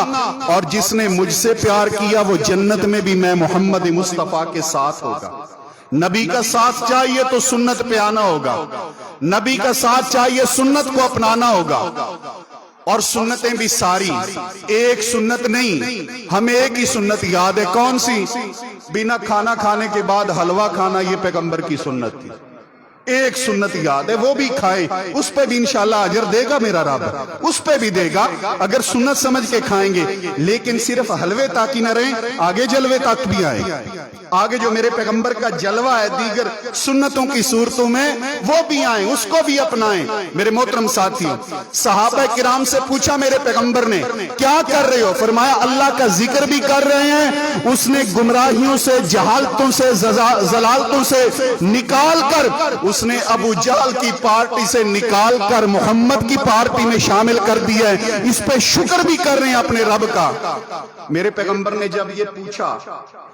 اور جس نے مجھ سے پیار کیا وہ جنت میں بھی میں محمد مصطفیٰ کے ساتھ ہوگا۔ نبی کا ساتھ چاہیے تو سنت پہ آنا ہوگا، نبی کا ساتھ چاہیے سنت کو اپنانا ہوگا، اور سنتیں بھی ساری، ایک سنت نہیں، ہمیں ایک ہی سنت یاد ہے، کون سی؟ بنا کھانا کھانے کے بعد حلوہ کھانا، یہ پیغمبر کی سنت تھی۔ ایک سنت یاد ہے وہ بھی کھائیں، اس پہ بھی انشاءاللہ اجر دے گا میرا رب، اس پہ بھی دے گا اگر سنت سمجھ کے کھائیں گے۔ لیکن صرف حلوے تاکی نہ رہیں، آگے جلوے تک بھی آئیں، آگے جو میرے پیغمبر کا جلوہ ہے دیگر سنتوں کی صورتوں میں وہ بھی آئیں، اس کو بھی اپنائیں۔ میرے محترم ساتھیوں، صحابہ کرام سے پوچھا میرے پیغمبر نے کیا کر رہے ہو؟ فرمایا اللہ کا ذکر بھی کر رہے ہیں۔ اس نے گمراہیوں سے، جہالتوں سے، ضلالتوں سے نکال کر، اس نے ابو جہل کی پارٹی سے نکال کر محمد کی پارٹی میں شامل کر دیا ہے، اس پہ شکر بھی کر رہے ہیں اپنے رب کا۔ میرے پیغمبر نے جب یہ پوچھا،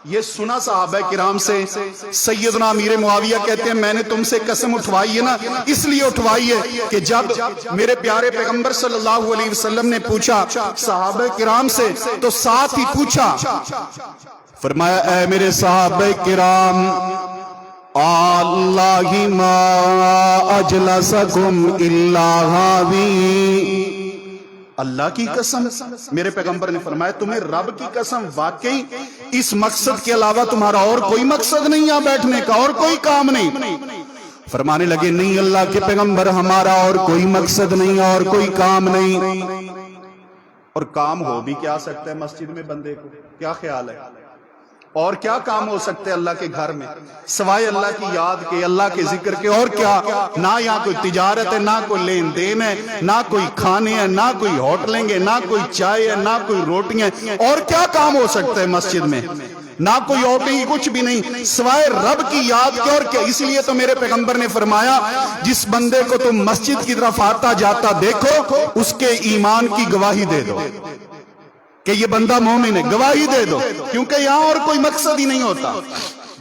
یہ سنا صحابہ کرام سے، سیدنا امیر معاویہ کہتے ہیں میں نے تم سے قسم اٹھوائی ہے نا، اس لیے اٹھوائی ہے کہ جب میرے پیارے پیغمبر صلی اللہ علیہ وسلم نے پوچھا صحابہ کرام سے تو ساتھ ہی پوچھا، فرمایا اے میرے صحابہ کرام اللہ ما اجلسکم الا ھذی، اللہ کی قسم، میرے پیغمبر نے فرمایا تمہیں رب کی قسم واقعی اس مقصد کے علاوہ تمہارا اور کوئی مقصد نہیں یہاں بیٹھنے کا، اور کوئی کام نہیں؟ فرمانے لگے نہیں اللہ کے پیغمبر ہمارا اور کوئی مقصد نہیں اور کوئی کام نہیں۔ اور کام ہو بھی کیا سکتا ہے مسجد میں بندے کو؟ کیا خیال ہے؟ اور کیا کام ہو سکتے اللہ کے گھر میں سوائے اللہ کی یاد کے، اللہ کے ذکر کے؟ اور کیا؟ نہ یہاں کوئی تجارت ہے، نہ کوئی لین دین ہے، نہ کوئی کھانے ہیں، نہ کوئی ہوٹلیں گے، نہ کوئی چائے ہے، نہ کوئی روٹیاں، اور کیا کام ہو سکتا ہے مسجد میں؟ نہ کوئی اوٹنگ، کچھ بھی نہیں سوائے رب کی یاد کے۔ اور کیا؟ اس لیے تو میرے پیغمبر نے فرمایا جس بندے کو تم مسجد کی طرف آتا جاتا دیکھو اس کے ایمان کی گواہی دے دو کہ یہ بندہ مومن ہے، گواہی دے دو، کیونکہ یہاں اور کوئی مقصد ہی نہیں ہوتا۔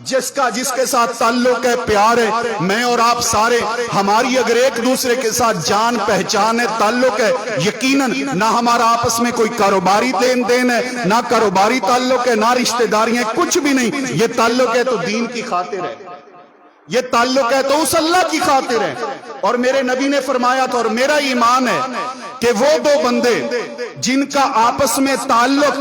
جس کے ساتھ تعلق ہے، پیار ہے، میں اور آپ سارے، ہماری اگر ایک دوسرے کے ساتھ جان پہچان ہے، تعلق ہے، یقیناً نہ ہمارا آپس میں کوئی کاروباری لین دین ہے، نہ کاروباری تعلق ہے، نہ رشتہ داریاں، کچھ بھی نہیں، یہ تعلق ہے تو دین کی خاطر ہے، یہ تعلق ہے تو اس اللہ کی خاطر ہے۔ اور میرے نبی نے فرمایا تھا، اور میرا ایمان ہے کہ وہ دو بندے جن کا آپس میں تعلق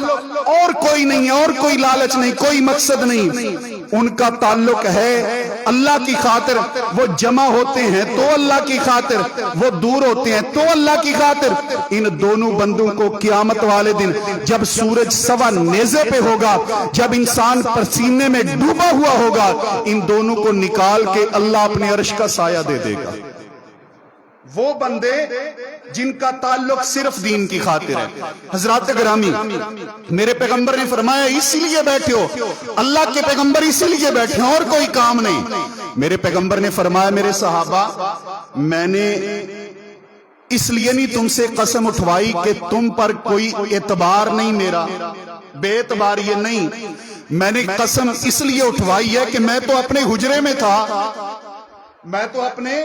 اور کوئی نہیں ہے، اور کوئی لالچ نہیں، کوئی مقصد نہیں، ان کا تعلق ہے اللہ کی خاطر، وہ جمع ہوتے ہیں تو اللہ کی خاطر، وہ دور ہوتے ہیں تو اللہ کی خاطر، ان دونوں بندوں کو قیامت والے دن جب سورج سوا نیزے پہ ہوگا، جب انسان پسینے میں ڈوبا ہوا ہوگا، ان دونوں کو نکال کے اللہ اپنے عرش کا سایہ دے دے گا۔ وہ بندے جن کا تعلق صرف دین کی خاطر ہے۔ حضرات گرامی، میرے پیغمبر نے فرمایا اس لیے بیٹھے ہو، اللہ کے پیغمبر اس لیے بیٹھے ہیں، اور کوئی کام نہیں۔ میرے پیغمبر نے فرمایا میرے صحابہ میں نے اس لیے نہیں تم سے قسم اٹھوائی کہ تم پر کوئی اعتبار نہیں، میرا بے اعتبار یہ نہیں، میں نے قسم اس لیے اٹھوائی ہے کہ میں تو اپنے حجرے میں تھا، میں تو اپنے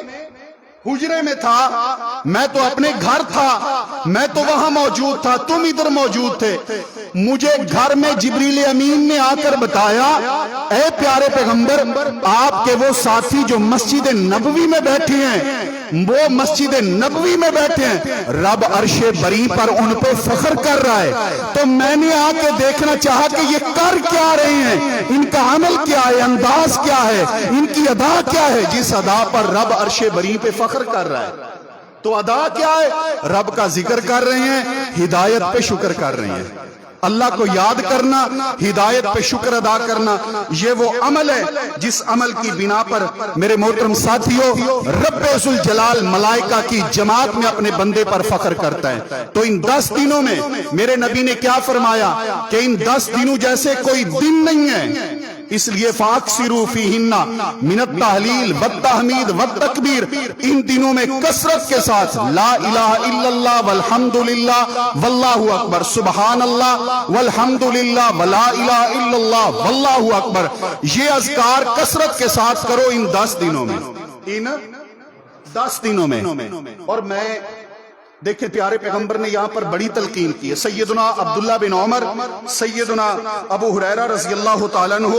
حجرے میں تھا، میں تو اپنے گھر تھا، میں تو وہاں موجود تھا، تم ادھر موجود تھے۔ مجھے گھر میں جبریل امین نے آ کر بتایا اے پیارے پیغمبر آپ کے وہ ساتھی جو مسجد نبوی میں بیٹھے ہیں، وہ مسجد نبوی میں بیٹھے ہیں، رب عرش بری پر ان پہ فخر کر رہا ہے۔ تو میں نے آ کے دیکھنا چاہا کہ یہ کر کیا رہے ہیں، ان کا عمل کیا ہے، انداز کیا ہے، ان کی ادا کیا ہے، جس ادا پر رب عرش بری پہ فخر کر رہا ہے۔ تو ادا کیا ہے؟ رب کا ذکر کر رہے ہیں، ہدایت پہ شکر کر رہے ہیں۔ اللہ کو یاد کرنا، ہدایت پہ شکر ادا کرنا، یہ وہ عمل ہے جس عمل کی بنا پر میرے محترم ساتھیوں رب ذوالجلال ملائکہ کی جماعت میں اپنے بندے پر فخر کرتا ہے۔ تو ان 10 دنوں میں میرے نبی نے کیا فرمایا کہ ان 10 دنوں جیسے کوئی دن نہیں ہے، اس لیے فاکثروا فیہن من التہلیل والتحمید والتکبیر، ان دنوں میں کثرت کے ساتھ لا الہ الا اللہ والحمد للہ واللہ اکبر، سبحان اللہ والحمد للہ ولا الہ الا اللہ واللہ اکبر، یہ اذکار کثرت کے ساتھ کرو ان 10 دنوں میں، ان 10 دنوں میں۔ اور میں دیکھیں پیارے پیغمبر نے یہاں پر بڑی تلقین کی ہے. سیدنا عبداللہ بن عمر، سیدنا ابو ہریرہ رضی اللہ تعالیٰ عنہ،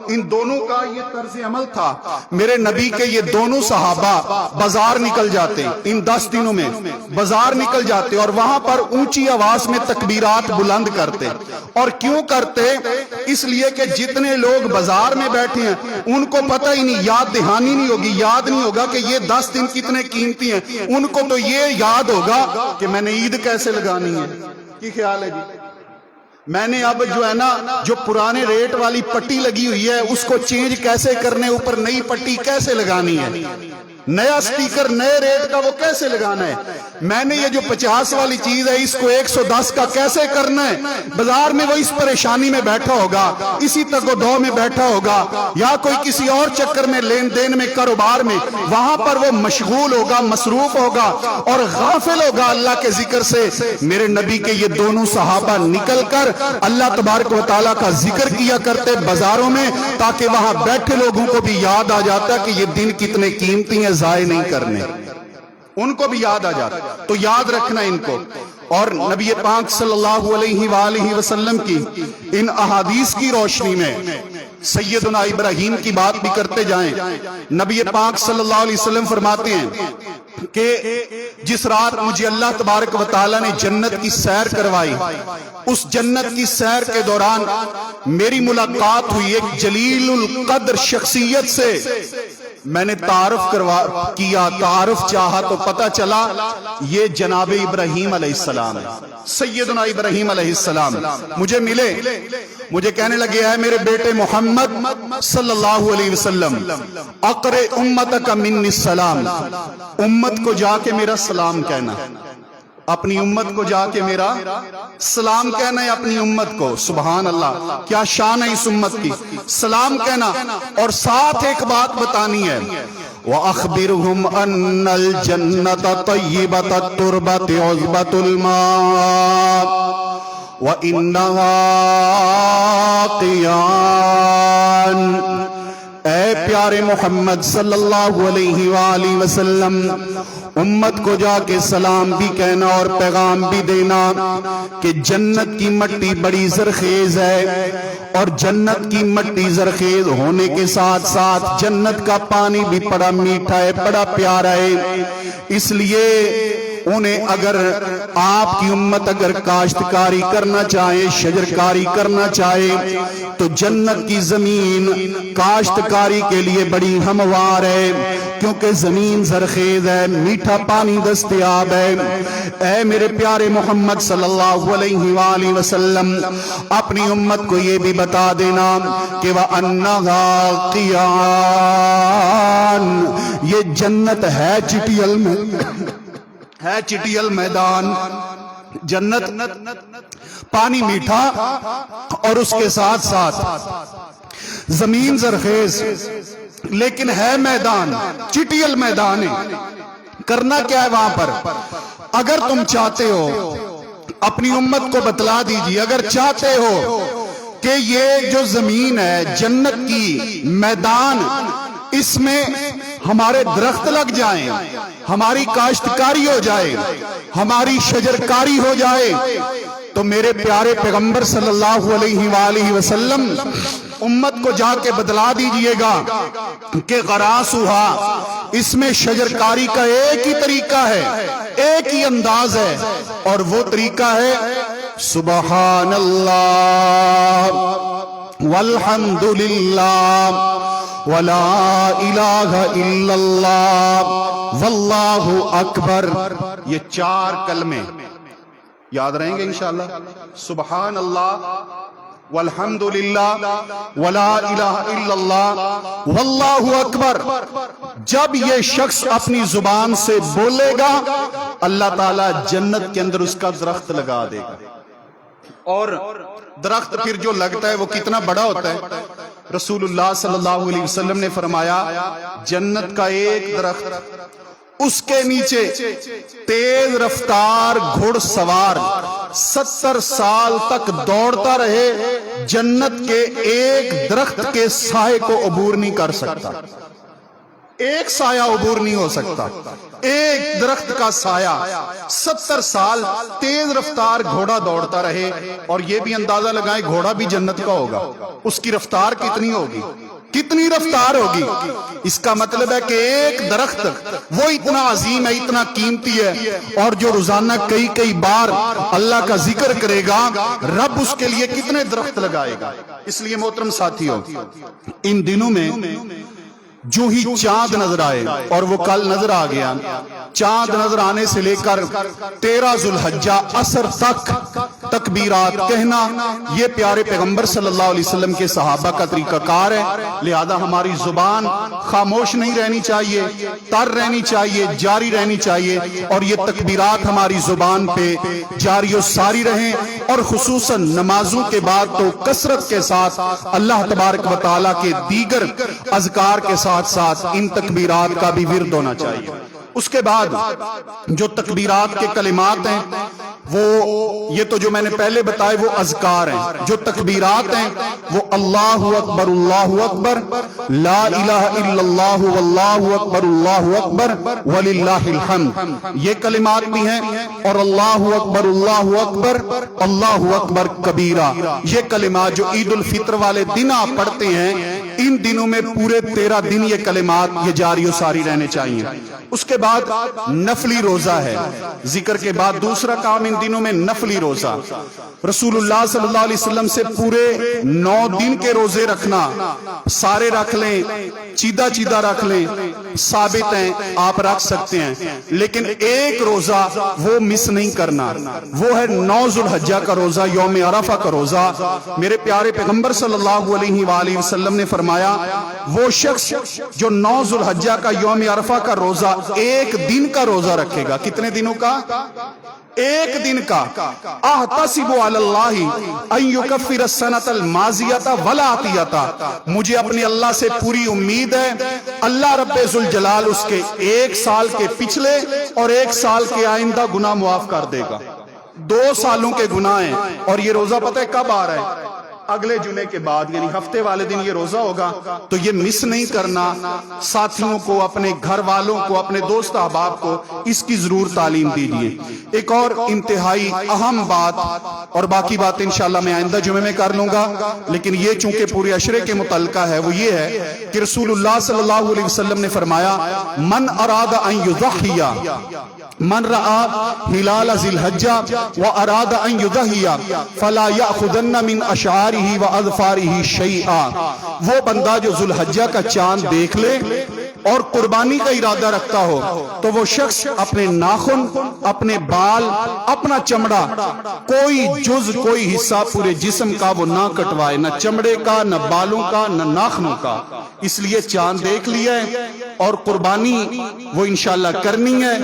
ان دونوں کا یہ طرز عمل تھا. میرے نبی کے یہ دونوں صحابہ بازار نکل جاتے، ان 10 دنوں میں بازار نکل جاتے اور وہاں پر اونچی آواز میں تکبیرات بلند کرتے. اور کیوں کرتے؟ اس لیے کہ جتنے لوگ بازار میں بیٹھے ہیں ان کو پتہ ہی نہیں، یاد دہانی نہیں ہوگی، یاد نہیں ہوگا کہ یہ 10 دن کتنے قیمتی ہیں. ان کو تو یہ یاد ہوگا کہ میں نے عید کیسے لگانی ہے. کی خیال ہے جی؟ میں نے اب جو ہے نا جو پرانے ریٹ والی پٹی لگی ہوئی ہے اس کو چینج کیسے کرنے، اوپر نئی پٹی کیسے لگانی ہے، نیا سٹیکر نئے ریٹ کا وہ کیسے لگانا ہے. میں نے یہ جو 50 والی چیز ہے اس کو 110 کا کیسے کرنا ہے. بازار میں وہ اس پریشانی میں بیٹھا ہوگا، اسی تگ و دو میں بیٹھا ہوگا، یا کوئی کسی اور چکر میں لین دین میں کاروبار میں، وہاں پر وہ مشغول ہوگا، مصروف ہوگا اور غافل ہوگا اللہ کے ذکر سے. میرے نبی کے یہ دونوں صحابہ نکل کر اللہ تبارک و تعالیٰ کا ذکر کیا کرتے بازاروں میں، تاکہ وہاں بیٹھے لوگوں کو بھی یاد آ جاتا کہ یہ دن کتنے قیمتی ہیں، ضائع نہیں کرنے. ان کو بھی یاد آ جاتا. تو یاد رکھنا ان کو. اور نبی پاک صلی اللہ علیہ وآلہ وسلم کی ان احادیث کی روشنی میں سیدنا ابراہیم کی بات بھی کرتے جائیں. نبی پاک صلی اللہ علیہ وسلم فرماتے ہیں کہ جس رات مجھے اللہ تبارک و تعالیٰ نے جنت کی سیر کروائی، اس جنت کی سیر کے دوران میری ملاقات ہوئی ایک جلیل القدر شخصیت سے. میں نے تعارف کیا، تعارف چاہا تو پتہ چلا یہ جناب ابراہیم علیہ السلام ہے، سیدنا ابراہیم علیہ السلام. مجھے ملے، مجھے کہنے لگے ہے میرے بیٹے محمد صلی اللہ علیہ وسلم، اقرئ امتک منی السلام، امت کو جا کے میرا سلام کہنا، اپنی امت کو جا کے میرا سلام کہنا ہے اپنی امت کو. سبحان اللہ، کیا شان ہے اس امت کی، سلام کہنا. اور ساتھ ایک بات بتانی ہے، وَأَخْبِرْهُمْ أَنَّ الْجَنَّةَ طَيِّبَةَ التُّرْبَةِ عُذْبَةُ الْمَاءِ وَإِنَّهَا قِيَانٌ. اے پیارے محمد صلی اللہ علیہ وآلہ وسلم، امت کو جا کے سلام بھی کہنا اور پیغام بھی دینا کہ جنت کی مٹی بڑی زرخیز ہے، اور جنت کی مٹی زرخیز ہونے کے ساتھ ساتھ جنت کا پانی بھی بڑا میٹھا ہے، بڑا پیارا ہے. اس لیے انہیں اگر آپ کی امت اگر کاشتکاری کرنا چاہے، شجرکاری کرنا چاہے، تو جنت کی زمین کاشتکاری کے لیے بڑی ہموار ہے، کیونکہ زمین زرخیز ہے، میٹھا پانی دستیاب ہے. اے میرے پیارے محمد صلی اللہ علیہ وآلہ وسلم، اپنی امت کو یہ بھی بتا دینا کہ وَأَنَّهَا قِيَانٌ، یہ جنت ہے چٹیل میں، ہے چٹیل میدان. جنت پانی میٹھا اور اس کے ساتھ ساتھ زمین زرخیز، لیکن ہے میدان، چٹیل میدان ہے. کرنا کیا ہے وہاں پر؟ اگر تم چاہتے ہو، اپنی امت کو بتلا دیجیے، اگر چاہتے ہو کہ یہ جو زمین ہے جنت کی میدان، اس میں ہمارے درخت لگ جائیں، ہماری کاشتکاری ہو جائے، ہماری شجرکاری ہو جائے، تو میرے پیارے پیغمبر صلی اللہ علیہ وآلہ وسلم امت کو جا کے بدلا دیجئے گا کہ غراسوہا، اس میں شجرکاری کا ایک ہی طریقہ ہے، ایک ہی انداز ہے، اور وہ طریقہ ہے سبحان اللہ والحمدللہ ولا الہ الا اللہ واللہ اکبر. یہ 4 کلمے یاد رہیں گے انشاءاللہ. سبحان اللہ والحمدللہ ولا الہ الا اللہ واللہ اکبر. جب یہ شخص اپنی زبان سے بولے گا، اللہ تعالیٰ جنت کے اندر اس کا درخت لگا دے گا. اور درخت پھر جو لگتا ہے وہ کتنا بڑا ہوتا ہے. رسول اللہ صلی اللہ علیہ وسلم نے فرمایا جنت کا ایک درخت، اس کے نیچے تیز رفتار گھڑ سوار 70 سال تک دوڑتا رہے، جنت کے ایک درخت کے سائے کو عبور نہیں کر سکتا. ایک سایہ عبور نہیں ہو سکتا. ایک درخت کا سایہ 70 سال تیز رفتار گھوڑا دوڑتا رہے, اور یہ بھی اندازہ لگائیں گھوڑا بھی جنت کا ہوگا, اس کی رفتار کتنی ہوگی, کتنی رفتار ہوگی. اس کا مطلب ہے کہ ایک درخت وہ اتنا عظیم ہے, اتنا قیمتی ہے, اور جو روزانہ کئی کئی بار اللہ کا ذکر کرے گا رب اس کے لیے کتنے درخت لگائے گا. اس لیے محترم ساتھیوں, ان دنوں میں جو ہی چاند نظر آئے, اور وہ کل نظر آ گیا, چاند نظر آنے سے لے کر 13 ذوالحجہ عصر تک تکبیرات کہنا یہ پیارے پیغمبر صلی اللہ علیہ وسلم کے صحابہ کا طریقہ کار ہے. لہذا ہماری زبان خاموش نہیں رہنی چاہیے, تر رہنی چاہیے, جاری رہنی چاہیے, اور یہ تکبیرات ہماری زبان پہ جاری و ساری رہیں, اور خصوصاً نمازوں کے بعد تو کثرت کے ساتھ اللہ تبارک و تعالیٰ کے دیگر اذکار کے ساتھ ان تکبیرات کا بھی ورد ہونا چاہیے. اس کے بعد جو تکبیرات کے کلمات ہیں وہ یہ تو جو میں نے پہلے بتائے وہ اذکار ہیں. جو تکبیرات ہیں وہ اللہ اکبر لا الہ الا اللہ واللہ اکبر وللہ الحمد, یہ کلمات بھی ہیں, اور اللہ اکبر کبیرہ, یہ کلمات جو عید الفطر والے دن آپ پڑھتے ہیں, ان دنوں میں پورے 13 دن یہ کلمات یہ جاری و ساری رہنے چاہیے. اس کے بعد نفلی روزہ ہے. ذکر کے بعد دوسرا کام ان دنوں میں نفلی روزہ. رسول اللہ صلی اللہ علیہ وسلم سے پورے 9 دن کے روزے رکھنا, سارے رکھ لیں, چیدہ چیدہ رکھ لیں, ثابت ہیں, آپ رکھ سکتے ہیں, لیکن ایک روزہ وہ مس نہیں کرنا, وہ ہے 9 ذوالحجہ کا روزہ, یوم عرفہ کا روزہ. میرے پیارے پیغمبر صلی اللہ علیہ وآلہ وسلم نے فرمایا وہ شخص جو 9 ذوالحجہ کا یوم عرفہ کا روزہ ایک دن کا روزہ رکھے گا, کتنے دنوں کا, ایک دن کا, احتسب علی اللہ ان یکفر السنۃ الماضیۃ والآتیۃ, مجھے اپنے اللہ سے پوری امید ہے اللہ رب ذوالجلال اس کے 1 سال کے پچھلے اور 1 سال کے آئندہ گناہ معاف کر دے گا. 2 سالوں کے گناہ ہیں, اور یہ روزہ پتہ ہے کب آ رہا ہے, اگلے جمعے کے بعد, یعنی ہفتے والے دن یہ روزہ ہوگا. تو یہ مس نہیں کرنا. ساتھیوں کو, اپنے گھر والوں کو, اپنے دوست احباب کو اس کی ضرور تعلیم دیجیے. ایک اور انتہائی اہم بات, اور باقی بات انشاءاللہ میں آئندہ جمعے میں کر لوں گا, لیکن یہ چونکہ پورے عشرے کے متعلقہ ہے, وہ یہ ہے کہ رسول اللہ صلی اللہ علیہ وسلم نے فرمایا من اراد ان یضحی من رأى ہلال ذی الحجہ واراد ان یضحی فلا یأخذن من اشعاره واظفاره شیئا, وہ بندہ جو ذوالحجہ کا چاند دیکھ لے اور قربانی کا ارادہ رکھتا ہو تو وہ شخص اپنے ناخن, اپنے بال, اپنا چمڑا, کوئی جز, کوئی حصہ پورے جسم کا وہ نہ کٹوائے, نہ چمڑے کا, نہ بالوں کا, نہ ناخنوں کا. اس لیے چاند دیکھ لیا ہے اور قربانی وہ انشاءاللہ کرنی ہے,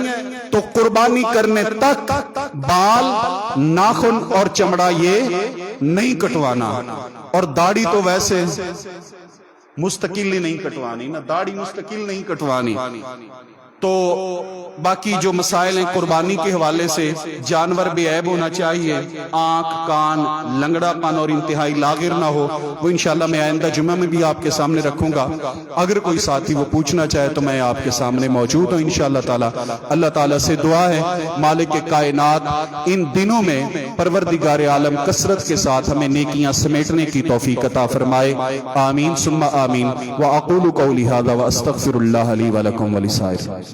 تو قربانی کرنے تک بال, ناخن اور چمڑا یہ نہیں کٹوانا. اور داڑھی تو ویسے مستقل ہی نہیں کٹوانی, نہ داڑھی مستقل نہیں کٹوانی. تو باقی جو مسائل ہیں قربانی کے حوالے سے, جانور بے عیب ہونا چاہیے, آنکھ, کان, لنگڑا پن اور انتہائی لاغر نہ ہو, وہ انشاءاللہ میں آئندہ جمعہ میں بھی آپ کے سامنے رکھوں گا. اگر کوئی ساتھی وہ پوچھنا چاہے تو میں آپ کے سامنے موجود ہوں انشاءاللہ تعالی. اللہ تعالیٰ سے دعا ہے مالک کائنات ان دنوں میں پروردگار عالم کثرت کے ساتھ ہمیں نیکیاں سمیٹنے کی توفیق عطا فرمائے. آمین ثم آمین. واقول قولی ھذا واستغفر اللہ لی ولکم ولسائر